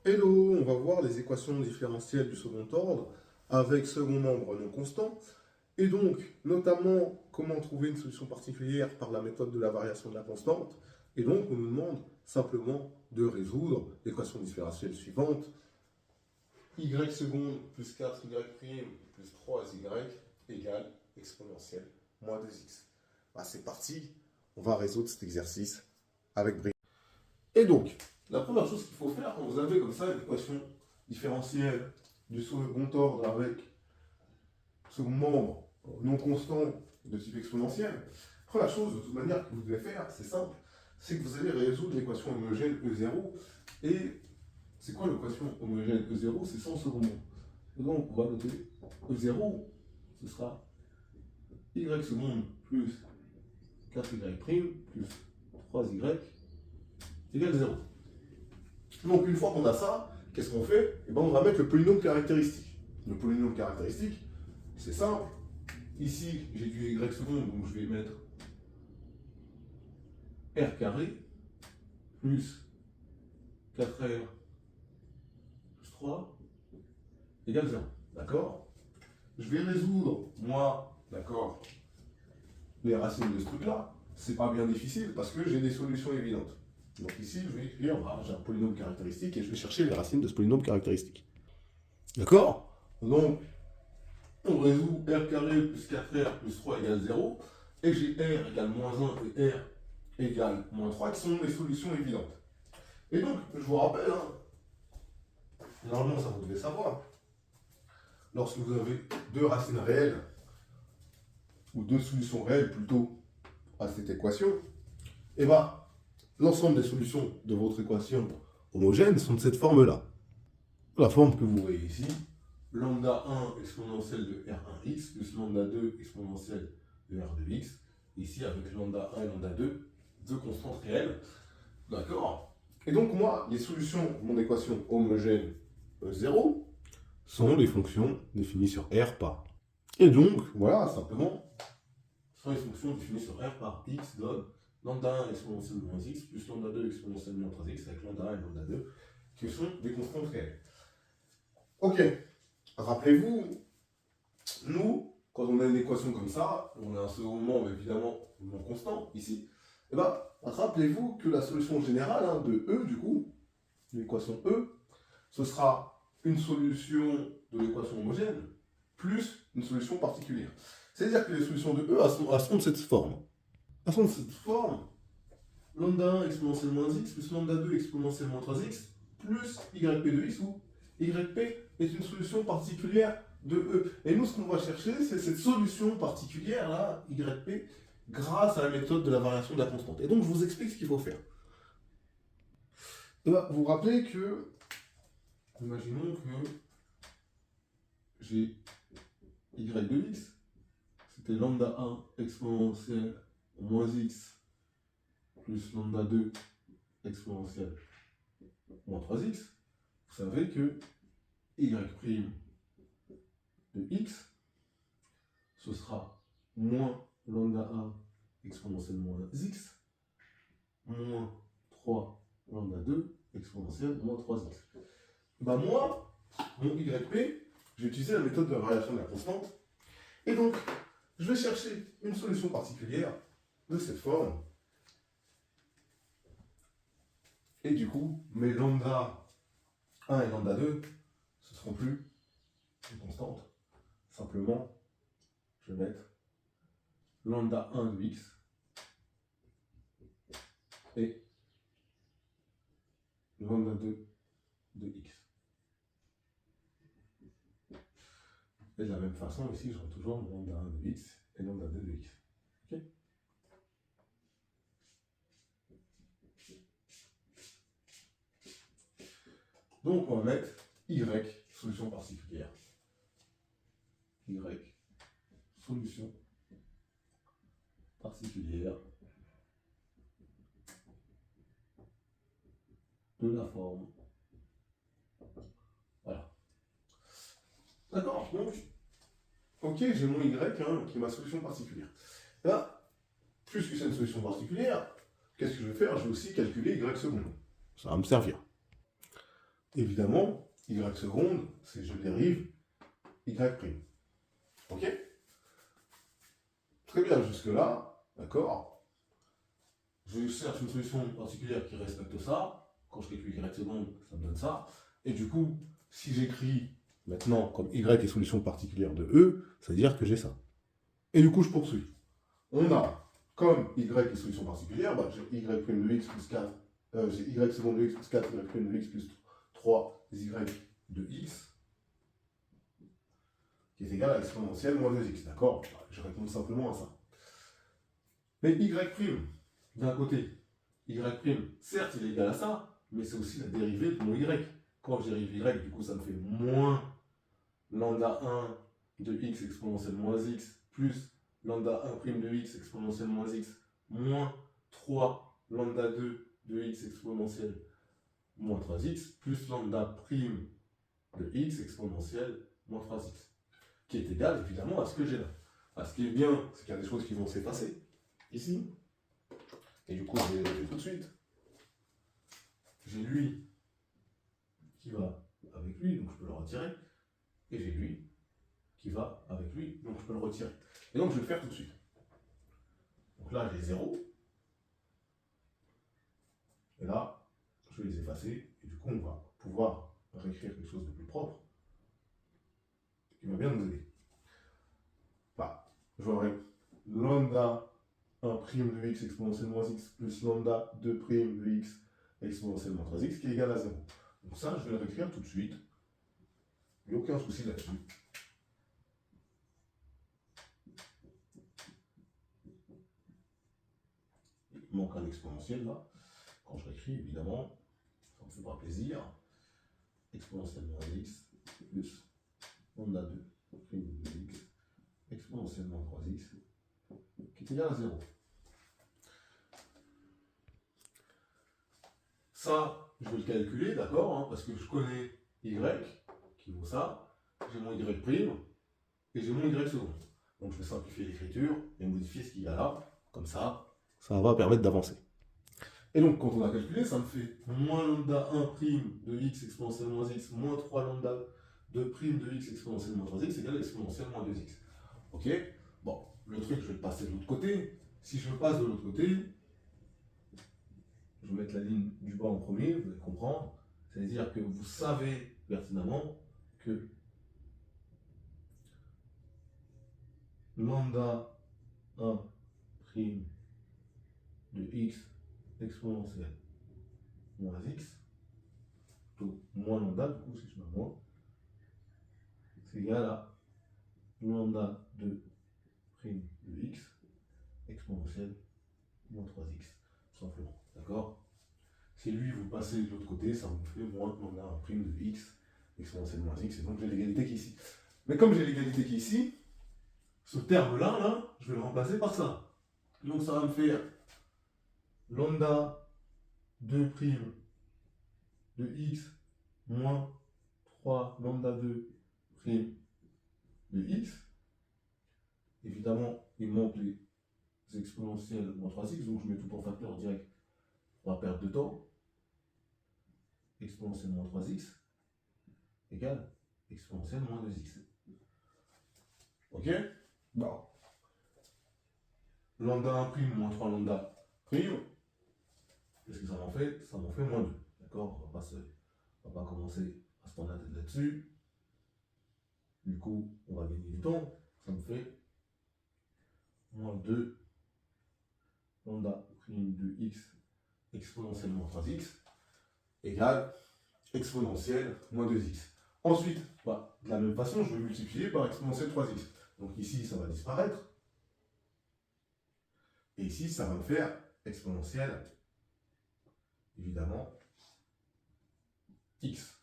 Hello, on va voir les équations différentielles du second ordre avec second membre non constant. Et donc, notamment, comment trouver une solution particulière par la méthode de la variation de la constante. Et donc, on nous demande simplement de résoudre l'équation différentielle suivante. Y seconde plus 4y prime plus 3y égale exponentielle moins 2x. Bah, c'est parti, on va résoudre cet exercice avec brio. Et donc, la première chose qu'il faut faire quand vous avez comme ça une équation différentielle du second ordre avec second membre non constant de type exponentiel, la première chose de toute manière que vous devez faire, c'est simple, c'est que vous allez résoudre l'équation homogène E0. Et c'est quoi l'équation homogène E0? C'est sans second membre. Et donc, on va noter E0, ce sera y seconde plus 4y prime plus 3y égale 0. Donc une fois qu'on a ça, qu'est-ce qu'on fait? Eh ben, on va mettre le polynôme caractéristique. Le polynôme caractéristique, c'est simple. Ici, j'ai du y seconde, donc je vais mettre r carré plus 4r plus 3 égale 0. D'accord? Je vais résoudre, moi, d'accord, les racines de ce truc-là. C'est pas bien difficile parce que j'ai des solutions évidentes. Donc ici, je vais écrire, j'ai un polynôme caractéristique et je vais chercher les racines de ce polynôme caractéristique. D'accord? Donc, on résout r carré plus 4r plus 3 égale 0. Et j'ai r égale moins 1 et r égale moins 3 qui sont des solutions évidentes. Et donc, je vous rappelle, normalement ça vous devez savoir, lorsque vous avez deux racines réelles, ou deux solutions réelles plutôt, à cette équation, et bien, l'ensemble des solutions de votre équation homogène sont de cette forme-là. La forme que vous voyez ici, lambda 1 exponentielle de R1x plus lambda 2 exponentielle de R2x, ici avec lambda 1 et lambda 2, deux constantes réelles. D'accord? Et donc moi, les solutions de mon équation homogène E0 sont les fonctions définies sur R par. Et donc, voilà, simplement, sont les fonctions définies sur R par x donne lambda 1 exponentielle moins x plus lambda 2 exponentielle moins 3x avec lambda 1 et lambda 2, qui sont des constantes réelles. Ok, rappelez-vous, nous, quand on a une équation comme ça, on a un second membre évidemment non constant ici, et bien, rappelez-vous que la solution générale de E, du coup, l'équation E, ce sera une solution de l'équation homogène plus une solution particulière. C'est-à-dire que les solutions de E, elles sont de cette forme. Elles sont de cette forme, lambda 1 exponentielle moins x plus lambda 2 exponentielle moins 3x plus yp de x, où yp est une solution particulière de E. Et nous, ce qu'on va chercher, c'est cette solution particulière-là, yp, grâce à la méthode de la variation de la constante. Et donc, je vous explique ce qu'il faut faire. Vous vous rappelez que, imaginons que j'ai y de x, c'était lambda 1 exponentielle moins x plus lambda 2 exponentielle moins 3x. Vous savez que y' de x, ce sera moins lambda 1 exponentielle moins x, moins 3 lambda 2 exponentielle moins 3x. Ben moi, mon yp, j'ai utilisé la méthode de la variation de la constante, et donc, je vais chercher une solution particulière de cette forme, et du coup, mes lambda 1 et lambda 2, ce ne seront plus des constantes. Simplement, je vais mettre lambda 1 de x et lambda 2 de x. Et de la même façon, ici, j'aurai toujours lambda 1 de x et lambda 2 de x. Okay. Donc, on va mettre y, solution particulière. Y, solution particulière de la forme. Voilà. D'accord, donc, ok, j'ai mon y qui est ma solution particulière. Là, puisque c'est une solution particulière, qu'est-ce que je vais faire? Je vais aussi calculer y seconde. Ça va me servir. évidemment, y seconde, c'est je dérive y prime. Ok? Très bien, jusque-là, d'accord? Je cherche une solution particulière qui respecte ça. Quand je calcule y seconde, ça me donne ça. Et du coup, si j'écris maintenant comme y est solution particulière de E, ça veut dire que j'ai ça. Et du coup, je poursuis. On a, comme y est solution particulière, bah, j'ai y prime de x plus 4, j'ai y seconde de x plus 4, y prime de x plus 3, y de x, qui est égal à exponentielle moins 2x, d'accord? Je réponds simplement à ça. Mais y', d'un côté, y', certes, il est égal à ça, mais c'est aussi la dérivée de mon y. Quand je dérive y, du coup, ça me fait moins lambda 1 de x exponentielle moins x plus lambda 1' de x exponentielle moins x moins 3 lambda 2 de x exponentielle moins 3x plus lambda prime de x exponentielle moins 3x, qui est égal évidemment à ce que j'ai là. Ce qui est bien, c'est qu'il y a des choses qui vont s'effacer ici. Et du coup, je vais les relever tout de suite. J'ai lui qui va avec lui, donc je peux le retirer. Et j'ai lui qui va avec lui, donc je peux le retirer. Et donc je vais le faire tout de suite. Donc là, j'ai 0. Et là, je vais les effacer. Et du coup, on va pouvoir réécrire quelque chose de plus propre qui va bien nous aider. Bah, j'aurai lambda 1' de x exponentielle moins x plus lambda 2' de x exponentielle moins 3x qui est égal à 0. Donc ça, je vais le réécrire tout de suite. Il n'y a aucun souci là-dessus. Il manque un exponentiel là. Quand je l'écris, évidemment, ça me fait pas plaisir. Exponentielle moins x plus lambda 2 prime de x exponentielle moins 3x qui est égal à 0. Ça, je vais le calculer, d'accord, hein, parce que je connais y qui vaut ça. J'ai mon y prime et j'ai mon y second. Donc je vais simplifier l'écriture et modifier ce qu'il y a là. Comme ça va permettre d'avancer. Et donc, quand on a calculé, ça me fait moins lambda 1' de x exponentielle moins x moins 3 lambda 2' de x exponentielle moins 3x égale exponentielle moins 2x. Ok? Bon, le truc, je vais le passer de l'autre côté. Si je le passe de l'autre côté, je vais mettre la ligne du bas en premier, vous allez comprendre. C'est-à-dire que vous savez pertinemment que lambda 1' de x exponentielle moins x, plutôt moins lambda, du coup, si je mets moins, c'est égal à lambda 2' de x exponentielle moins 3x, tout simplement. D'accord? Si lui, vous passez de l'autre côté, ça vous fait moins lambda 1' de x exponentielle moins x, et donc j'ai l'égalité qui est ici. Mais comme j'ai l'égalité qui est ici, ce terme-là, là, je vais le remplacer par ça. Donc ça va me faire lambda 2' de x moins 3 lambda 2' de x. Évidemment, il manque les exponentielles moins 3x, donc je mets tout en facteur direct pour pas perdre de temps. Exponentielle moins 3x égale exponentielle moins 2x. Ok? Bon. Lambda 1' moins 3 lambda prime. Qu'est-ce que ça m'en fait? Ça m'en fait moins 2. D'accord? On va pas commencer à se prendre la tête là-dessus. Du coup, on va gagner du temps. Ça me fait moins 2 lambda prime de x exponentielle moins 3x égale exponentielle moins 2x. Ensuite, de la même façon, je vais multiplier par exponentielle 3x. Donc ici, ça va disparaître. Et ici, ça va me faire exponentielle, évidemment, x.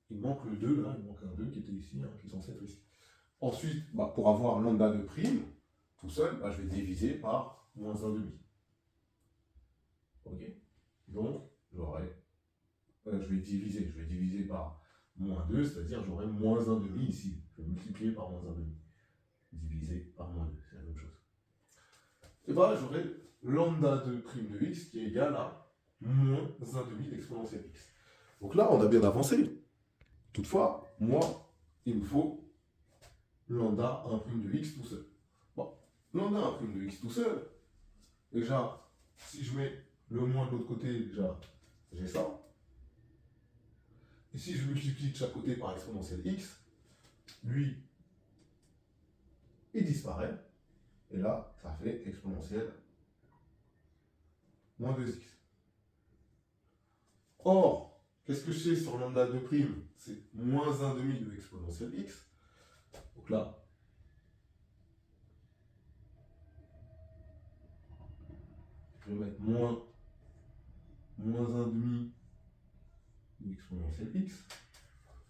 Il manque le 2, là, il manque un 2 qui était ici, hein, qui est censé être ici. Ensuite, pour avoir lambda de prime, tout seul, je vais diviser par moins 1,5. Ok? Donc, j'aurai... je vais diviser par moins 2, c'est-à-dire j'aurai moins 1,5 ici. Je vais multiplier par moins 1,5. Divisé par moins 2, c'est la même chose. Et j'aurai lambda de prime de x qui est égal à moins 1,5 exponentielle x. Donc là, on a bien avancé. Toutefois, moi, il me faut lambda 1' de x tout seul. Bon, lambda 1' de x tout seul, déjà, si je mets le moins de l'autre côté, déjà, j'ai ça. Et si je multiplie de chaque côté par exponentielle x, lui, il disparaît. Et là, ça fait exponentielle moins 2x. Or, qu'est-ce que je sais sur lambda 2'? C'est moins 1,5 de exponentielle x. Donc là, je vais mettre moins 1,5 de exponentielle x.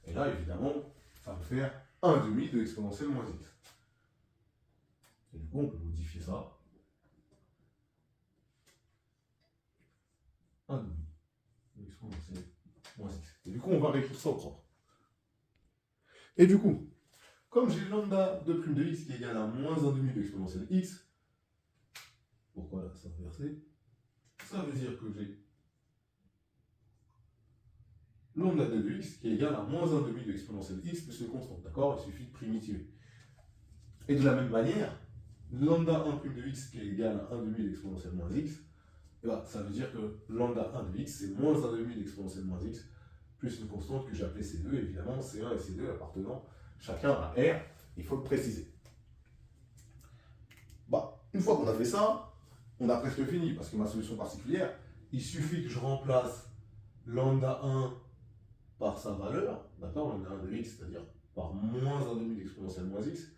Et là, évidemment, ça va me faire 1,5 de exponentielle moins x. Et du coup, on peut modifier ça. 1,5 de exponentielle moins x. Et du coup, on va réécrire ça au propre. Et du coup, comme j'ai lambda 2' de x qui est égal à moins 1,5 de exponentielle x, pourquoi là, c'est inversé? Ça veut dire que j'ai lambda 2 de x qui est égal à moins 1,5 de exponentielle x plus le constant. D'accord? Il suffit de primitiver. Et de la même manière, lambda 1' de x qui est égal à 1,5 d'exponentielle moins x, et ben, ça veut dire que lambda 1 de x, c'est moins 1,5 d'exponentielle moins x, plus une constante que j'ai appelée C2, évidemment, C1 et C2 appartenant chacun à R, il faut le préciser. Bah, une fois qu'on a fait ça, on a presque fini, parce que ma solution particulière, il suffit que je remplace lambda 1 par sa valeur, d'accord, lambda 1 de x, c'est-à-dire par moins 1,5 d'exponentielle moins x,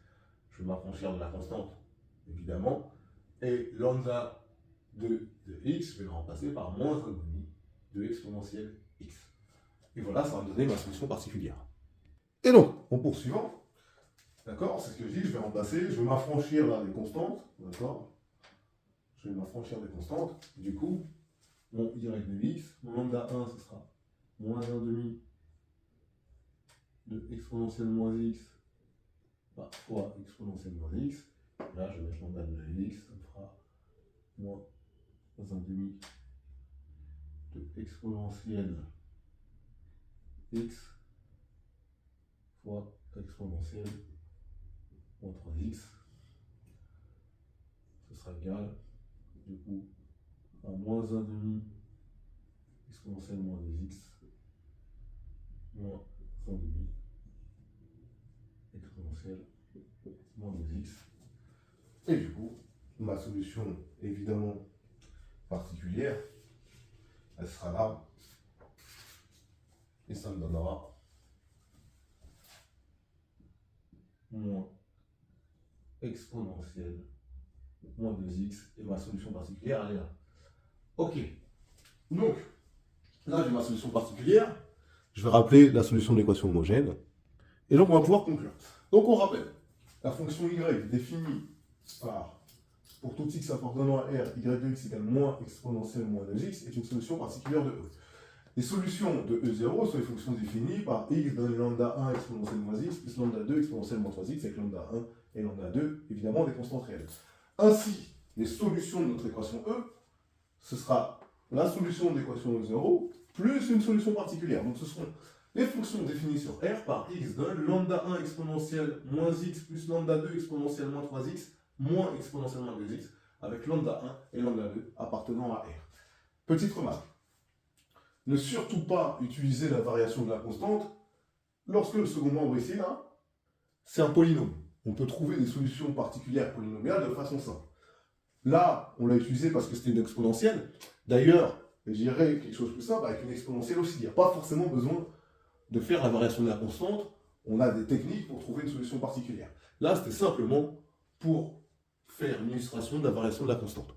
je vais m'affranchir de la constante, évidemment, et lambda 2 de x, je vais le remplacer par moins 1,5 de exponentielle x. Et voilà, ça va me donner ma solution particulière. Et donc, en poursuivant, d'accord, c'est ce que je dis, je vais remplacer, je vais m'affranchir là des constantes, d'accord, je vais m'affranchir des constantes, du coup, mon y de x, mon lambda 1, ce sera moins 1,5 de exponentielle moins x fois exponentielle moins x. Là, je vais mettre lambda de x, ça me fera moins 1,5 de exponentielle x fois exponentielle moins 3x. Ce sera égal, du coup, à moins 1,5 exponentielle moins 2x moins 1,5 exponentielle moins 2x. Et du coup, ma solution, évidemment, particulière, elle sera là. Et ça me donnera moins exponentielle moins 2x. Et ma solution particulière, elle est là. Ok. Donc, là, j'ai ma solution particulière. Je vais rappeler la solution de l'équation homogène. Et donc, on va pouvoir conclure. Donc, on rappelle. La fonction y définie par, pour tout x appartenant à R, y de x égale moins exponentielle moins 2x, est une solution particulière de E. Les solutions de E0 sont les fonctions définies par x donne lambda 1 exponentielle moins x plus lambda 2 exponentielle moins 3x avec lambda 1 et lambda 2, évidemment, des constantes réelles. Ainsi, les solutions de notre équation E, ce sera la solution de l'équation E0 plus une solution particulière. Donc, ce seront les fonctions définies sur R par x donne lambda 1 exponentielle moins x plus lambda 2 exponentielle moins 3x moins exponentielle moins 2x avec lambda 1 et lambda 2 appartenant à R. Petite remarque. Ne surtout pas utiliser la variation de la constante lorsque le second membre ici, là, c'est un polynôme. On peut trouver des solutions particulières polynomiales de façon simple. Là, on l'a utilisé parce que c'était une exponentielle. D'ailleurs, je dirais quelque chose de plus simple avec une exponentielle aussi. Il n'y a pas forcément besoin de faire la variation de la constante. On a des techniques pour trouver une solution particulière. Là, c'était simplement pour faire une illustration de la variation de la constante.